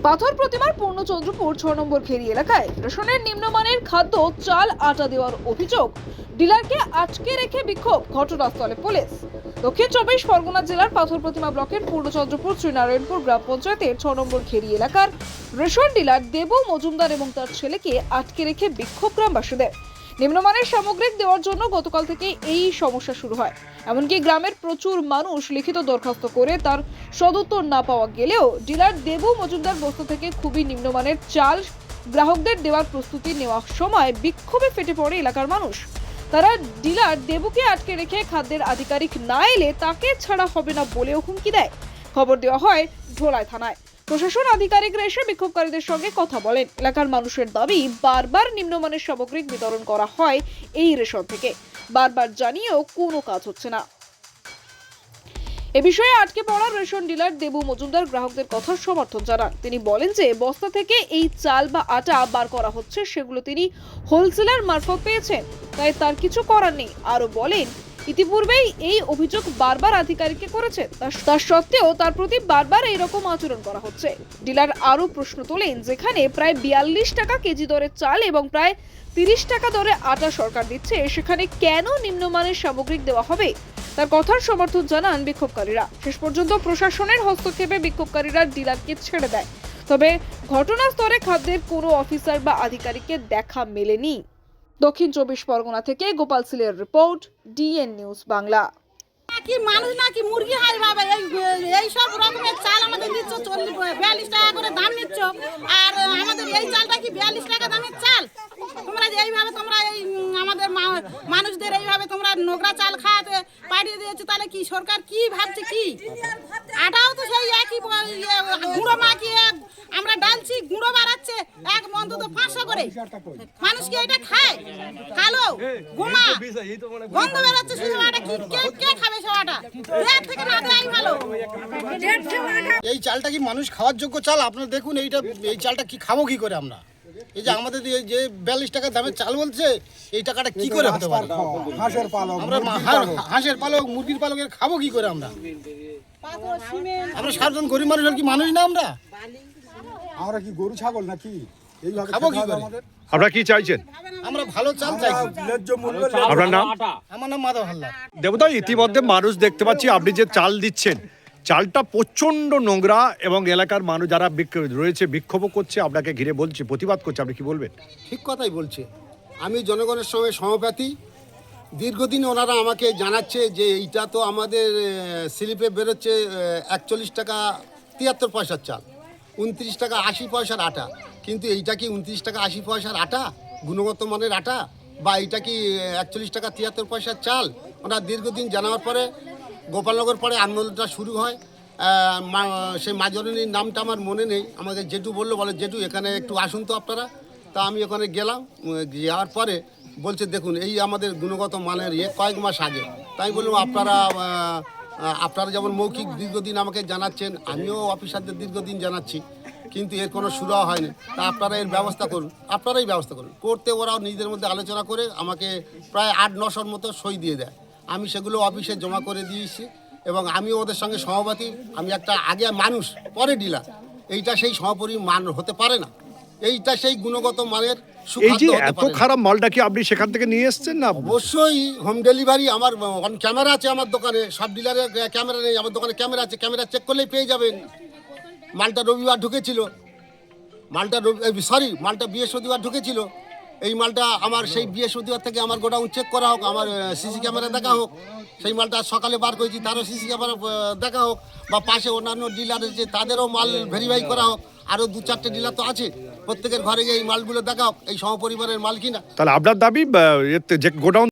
পাথর প্রতিমার পূর্ণচন্দ্রপুর ৬ নম্বর খেরি এলাকায় রেশনের নিম্নমানের খাদ্য চাল আটা দেওয়ার অভিযোগ, ডিলারকে আটকে রেখে বিক্ষোভ, ঘটনাস্থলে পুলিশ। দক্ষিণ ২৪ পরগনা জেলার পাথর প্রতিমা ব্লকের পূর্ণচন্দ্রপুর শ্রীনারায়ণপুর গ্রাম পঞ্চায়েতের ৬ নম্বর খেরি এলাকার রেশন ডিলার দেবু মজুমদার এবং তার ছেলেকে আটকে রেখে বিক্ষোভ গ্রামবাসীদের। নিম্নমানের সামগ্রিক দেওয়ার জন্য গতকাল থেকে এই সমস্যা শুরু হয়। এমনকি গ্রামের প্রচুর মানুষ লিখিত দরখাস্ত করে তার সদুত্তর না পাওয়া গেলেও ডিলার দেবু মজুমদার বস্তা থেকে খুবই নিম্নমানের চাল গ্রাহকদের দেওয়ার প্রস্তুতি নেওয়ার সময় বিক্ষোভে ফেটে পড়ে এলাকার মানুষ। তারা ডিলার দেবুকে আটকে রেখে খাদ্যের আধিকারিক না এলে তাকে ছাড়া হবে না বলেও হুমকি দেয়। খবর দেওয়া হয় ধোলাই থানায়। প্রশাসন আধিকারিকরা এসে বিক্ষোভকারীদের সঙ্গে কথা বলেন। এলাকার মানুষের দাবি, বারবার নিম্নমানের সামগ্রিক বিতরণ করা হয় এই রেশন থেকে, বারবার জানিয়েও কোনো কাজ হচ্ছে না। এ বিষয়ে আটকে পড়া রেশন ডিলার দেবু মজুমদার গ্রাহকদের কথার সমর্থন জানান। তিনি বলেন যে বস্তা থেকে এই চাল বা আটা বার করা হচ্ছে, সেগুলো তিনি হোলসেলার মারফত পেয়েছেন, তাই তার কিছু করার নেই। আরো বলেন, ইতিপূর্বেই এই অভিযোগ বারবার আধিকারিককে করেছেন, তার সত্ত্বেও তার প্রতি বারবার এইরকম আচরণ করা হচ্ছে। ডিলার আরো প্রশ্ন তোলেন, যেখানে প্রায় ৪২ টাকা কেজি দরে চাল এবং প্রায় ৩০ টাকা দরে আটা সরকার দিচ্ছে, সেখানে কেন নিম্নমানের সামগ্রিক দেওয়া হবে? তার কথার সমর্থন জানান বিক্ষোভকারীরা। শেষ পর্যন্ত প্রশাসনের হস্তক্ষেপে বিক্ষোভকারীরা ডিলারকে ছেড়ে দেয়। তবে ঘটনাস্থলে খাদ্যের কোনো অফিসার বা আধিকারিকের দেখা মেলেনি। দক্ষিণ ২৪ পরগনা থেকে গোপাল সিলের রিপোর্ট, ডিএন নিউজ বাংলা। কি মানুষ নাকি মুরগি হয় বাবা, এই সব রকমের চাল আমাদের নিচ্ছ ৪২ টাকা করে দাম নিচ্ছ, আর আমাদের এই চালটা কি ৪২ টাকা দামের চাল? তোমরা যে এইভাবে তোমরা এই আমাদের মানুষদের এইভাবে তোমরা নোংরা চাল খাওয়াতে পাঠিয়ে দিয়েছো, তাহলে কি সরকার কি ভাবছে? কি আটাও তো সেই একই গুঁড়ো মাখিয়ে আমরা ডালছি, গুঁড়ো বাড়াচ্ছে এক অন্তত ৫০০ করে। মানুষ কি এটা খায়? কালো গোমা গন্ধ বেরোচ্ছে শুধু। আটা কি কে খাবে? সব আটা এর থেকে না দেয় ভালো। এই চালটা কি মানুষ খাওয়ার যোগ্য চাল? আপনারা দেখুন, এই চালটা কি খাবো কি করে আমরা? এই যে আমাদের যে ৪২ টাকা দামের চাল বলছে, এই টাকাটা কি করে হতে পারে? হাঁসের পালক, আমরা হাঁসের পালক, মুরগির পালকের খাবো কি করে আমরা? আমরা সাধারণ গরিব মানুষ, কি মানুষ না আমরা? আমরা কি গরু ছাগল নাকি? এইভাবে খাবো কি করে? আপনারা কি চাইছেন? আমরা ভালো চাল চাইছি। ন্যায্য মূল্য। আপনার নাম? আমার নাম মাধব হালদার। দেবদা, ইতিমধ্যে মানুষ দেখতে পাচ্ছি আপনি যে চাল দিচ্ছেন, চালটা প্রচন্ড নোংরা এবং এলাকার মানুষ যারা রয়েছে বিক্ষোভ করছে, আপনাকে ঘিরে বলছে, প্রতিবাদ করছে, আপনি কি বলবেন? ঠিক কথাই বলছে। আমি জনগণের সঙ্গে সহপাঠী। দীর্ঘদিন ওনারা আমাকে জানাচ্ছে যে এইটা তো আমাদের স্লিপে বেরোচ্ছে ৪১ টাকা ৭৩ পয়সার চাল, ২৯ টাকা ৮০ পয়সার আটা। কিন্তু এইটা কি ২৯ টাকা ৮০ পয়সার আটা, গুণগত মানের আটা? বা এইটা কি ৪১ টাকা ৭৩ পয়সার চাল? ওনারা দীর্ঘদিন জানার পরে গোপালনগর পরে আন্দোলনটা শুরু হয়। সেই মাজনীর নামটা আমার মনে নেই। আমাকে জেঠু বলে জেঠু এখানে একটু আসুন তো আপনারা। তা আমি ওখানে গেলাম। যাওয়ার পরে বলছে, দেখুন এই আমাদের গুণগত মানের কয়েক মাস আগে। তাই বললাম, আপনারা যেমন মৌখিক দীর্ঘদিন আমাকে জানাচ্ছেন, আমিও অফিসারদের দীর্ঘদিন জানাচ্ছি, কিন্তু এর কোনো সুরাহা হয়নি। তা আপনারা এর ব্যবস্থা করুন, আপনারাই ব্যবস্থা করুন। করতে ওরাও নিজেদের মধ্যে আলোচনা করে আমাকে প্রায় ৮-৯০০ মতো সই দিয়ে দেয়। আমি সেগুলো অফিসে জমা করে দিয়েছি এবং আমিও ওদের সঙ্গে সহমতি। আমি একটা আগে মানুষ পরে ডিলার, এইটা সেই মান হতে পারে না। এইটা সেই গুণগত মানের এই যে এত খারাপ মালটা কি আপনি সেখান থেকে নিয়ে এসেছেন না? অবশ্যই হোম ডেলিভারি। আমার ক্যামেরা আছে আমার দোকানে, সব ডিলারের ক্যামেরা নেই, আমার দোকানে ক্যামেরা আছে। ক্যামেরা চেক করলেই পেয়ে যাবেন। মালটা রবিবার ঢুকেছিল, মালটা বৃহস্পতিবার ঢুকেছিল। এই মালটা আমার সেই বৃহস্পতিবার থেকে আমার গোডাউন চেক করা হোক, আমার সিসি ক্যামেরা দেখা হোক। সেই মালটা সকালে বার করেছি, তারও সিসি ক্যামেরা দেখা হোক, বা পাশে অন্যান্য ডিলার আছে তাদেরও মাল ভেরিফাই করা হোক। আরও ২-৪টে ডিলার তো আছে, প্রত্যেকের ঘরে গিয়ে এই মালগুলো দেখা হোক এই সমপরিবারের মাল কিনা। তাহলে আপনার দাবি যে গোডাউন